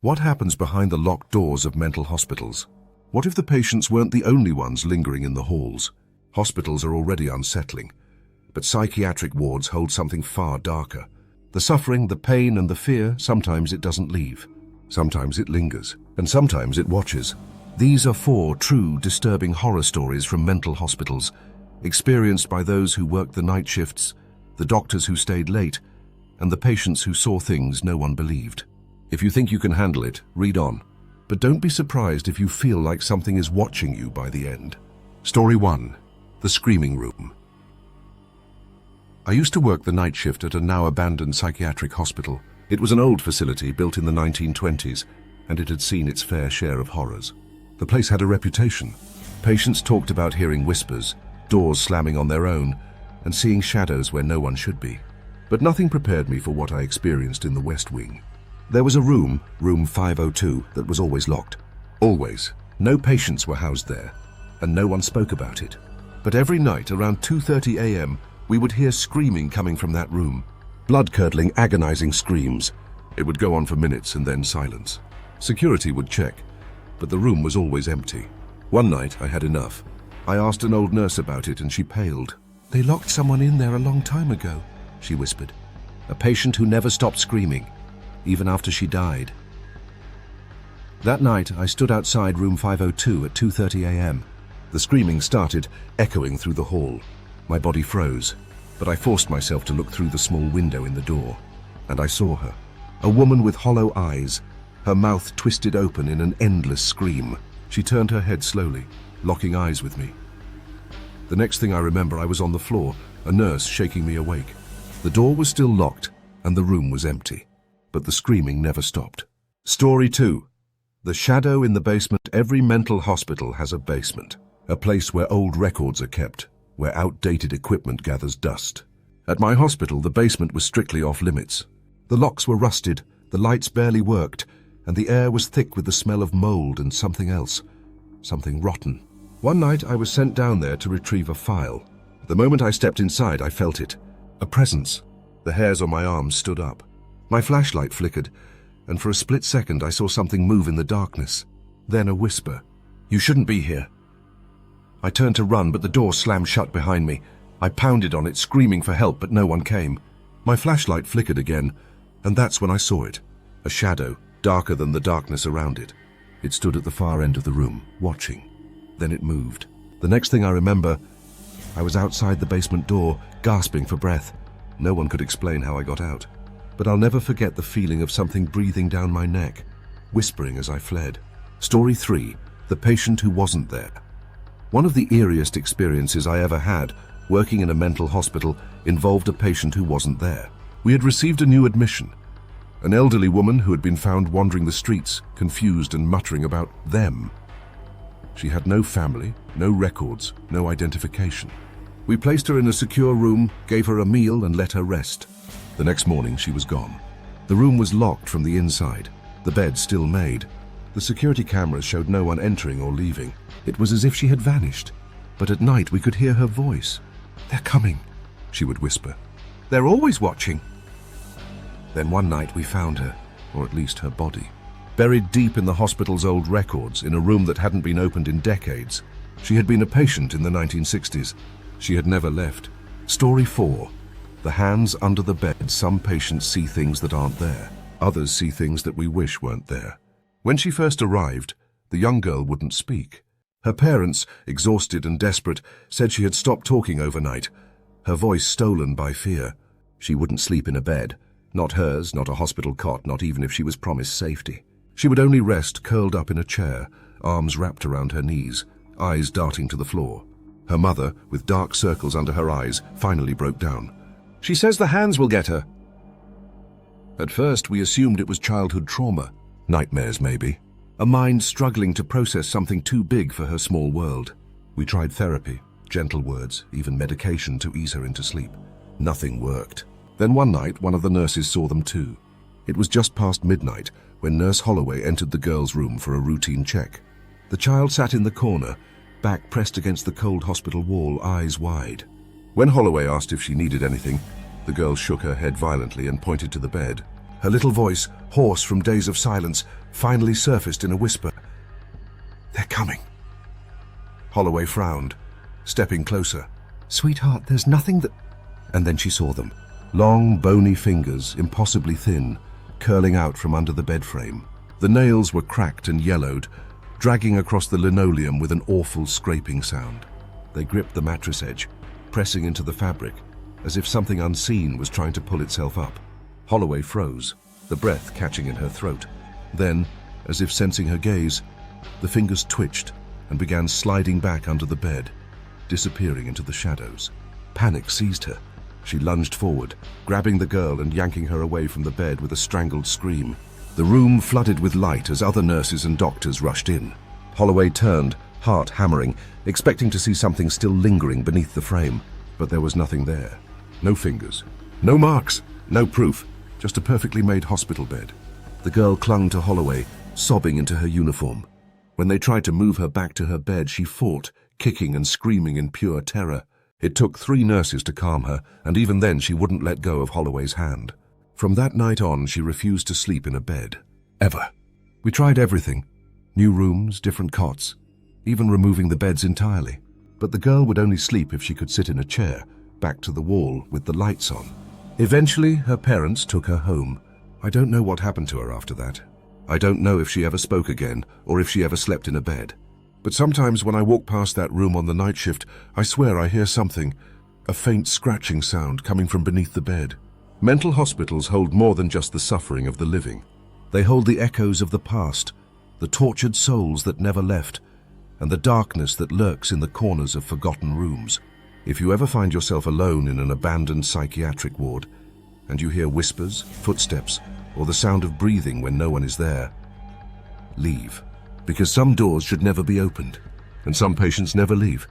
What happens behind the locked doors of mental hospitals? What if the patients weren't the only ones lingering in the halls? Hospitals are already unsettling, but psychiatric wards hold something far darker. The suffering, the pain, and the fear, sometimes it doesn't leave. Sometimes it lingers, and sometimes it watches. These are 4 true, disturbing horror stories from mental hospitals, experienced by those who worked the night shifts, the doctors who stayed late, and the patients who saw things no one believed. If you think you can handle it, read on. But don't be surprised if you feel like something is watching you by the end. Story 1. The Screaming Room. I used to work the night shift at a now abandoned psychiatric hospital. It was an old facility built in the 1920s, and it had seen its fair share of horrors. The place had a reputation. Patients talked about hearing whispers, doors slamming on their own, and seeing shadows where no one should be. But nothing prepared me for what I experienced in the West Wing. There was a room, room 502, that was always locked. Always. No patients were housed there, and no one spoke about it. But every night around 2:30 a.m., we would hear screaming coming from that room. Blood-curdling, agonizing screams. It would go on for minutes and then silence. Security would check, but the room was always empty. One night, I had enough. I asked an old nurse about it and she paled. "They locked someone in there a long time ago," she whispered. "A patient who never stopped screaming, even after she died." That night, I stood outside room 502 at 2:30 a.m. The screaming started, echoing through the hall. My body froze, but I forced myself to look through the small window in the door. And I saw her, a woman with hollow eyes, her mouth twisted open in an endless scream. She turned her head slowly, locking eyes with me. The next thing I remember, I was on the floor, a nurse shaking me awake. The door was still locked, and the room was empty. But the screaming never stopped. Story 2. The Shadow in the Basement. Every mental hospital has a basement, a place where old records are kept, where outdated equipment gathers dust. At my hospital, the basement was strictly off limits. The locks were rusted, the lights barely worked, and the air was thick with the smell of mold and something else, something rotten. One night, I was sent down there to retrieve a file. The moment I stepped inside, I felt it. A presence. The hairs on my arms stood up. My flashlight flickered, and for a split second I saw something move in the darkness. Then a whisper. "You shouldn't be here." I turned to run, but the door slammed shut behind me. I pounded on it, screaming for help, but no one came. My flashlight flickered again, and that's when I saw it. A shadow, darker than the darkness around it. It stood at the far end of the room, watching. Then it moved. The next thing I remember, I was outside the basement door, gasping for breath. No one could explain how I got out. But I'll never forget the feeling of something breathing down my neck, whispering as I fled. Story 3. The Patient Who Wasn't There. One of the eeriest experiences I ever had, working in a mental hospital, involved a patient who wasn't there. We had received a new admission. An elderly woman who had been found wandering the streets, confused and muttering about them. She had no family, no records, no identification. We placed her in a secure room, gave her a meal and let her rest. The next morning, she was gone. The room was locked from the inside, the bed still made. The security cameras showed no one entering or leaving. It was as if she had vanished. But at night, we could hear her voice. "They're coming," she would whisper. "They're always watching." Then one night, we found her, or at least her body, buried deep in the hospital's old records, in a room that hadn't been opened in decades. She had been a patient in the 1960s. She had never left. Story 4. The Hands Under the Bed. Some patients see things that aren't there. Others see things that we wish weren't there. When she first arrived, the young girl wouldn't speak. Her parents, exhausted and desperate, said she had stopped talking overnight, her voice stolen by fear. She wouldn't sleep in a bed. Not hers, not a hospital cot, not even if she was promised safety. She would only rest curled up in a chair, arms wrapped around her knees, eyes darting to the floor. Her mother, with dark circles under her eyes, finally broke down. "She says the hands will get her." At first, we assumed it was childhood trauma. Nightmares, maybe. A mind struggling to process something too big for her small world. We tried therapy, gentle words, even medication to ease her into sleep. Nothing worked. Then one night, one of the nurses saw them too. It was just past midnight when Nurse Holloway entered the girl's room for a routine check. The child sat in the corner, back pressed against the cold hospital wall, eyes wide. When Holloway asked if she needed anything, the girl shook her head violently and pointed to the bed. Her little voice, hoarse from days of silence, finally surfaced in a whisper. "They're coming." Holloway frowned, stepping closer. "Sweetheart, there's nothing that—" And then she saw them. Long, bony fingers, impossibly thin, curling out from under the bed frame. The nails were cracked and yellowed, dragging across the linoleum with an awful scraping sound. They gripped the mattress edge, pressing into the fabric, as if something unseen was trying to pull itself up. Holloway froze, the breath catching in her throat. Then, as if sensing her gaze, the fingers twitched and began sliding back under the bed, disappearing into the shadows. Panic seized her. She lunged forward, grabbing the girl and yanking her away from the bed with a strangled scream. The room flooded with light as other nurses and doctors rushed in. Holloway turned, heart hammering, expecting to see something still lingering beneath the frame, but there was nothing there. No fingers, no marks, no proof, just a perfectly made hospital bed. The girl clung to Holloway, sobbing into her uniform. When they tried to move her back to her bed, she fought, kicking and screaming in pure terror. It took 3 nurses to calm her, and even then she wouldn't let go of Holloway's hand. From that night on, she refused to sleep in a bed. Ever. We tried everything. New rooms, different cots, even removing the beds entirely. But the girl would only sleep if she could sit in a chair, back to the wall, with the lights on. Eventually, her parents took her home. I don't know what happened to her after that. I don't know if she ever spoke again, or if she ever slept in a bed. But sometimes when I walk past that room on the night shift, I swear I hear something, a faint scratching sound coming from beneath the bed. Mental hospitals hold more than just the suffering of the living. They hold the echoes of the past, the tortured souls that never left, and the darkness that lurks in the corners of forgotten rooms. If you ever find yourself alone in an abandoned psychiatric ward, and you hear whispers, footsteps, or the sound of breathing when no one is there, leave. Because some doors should never be opened, and some patients never leave.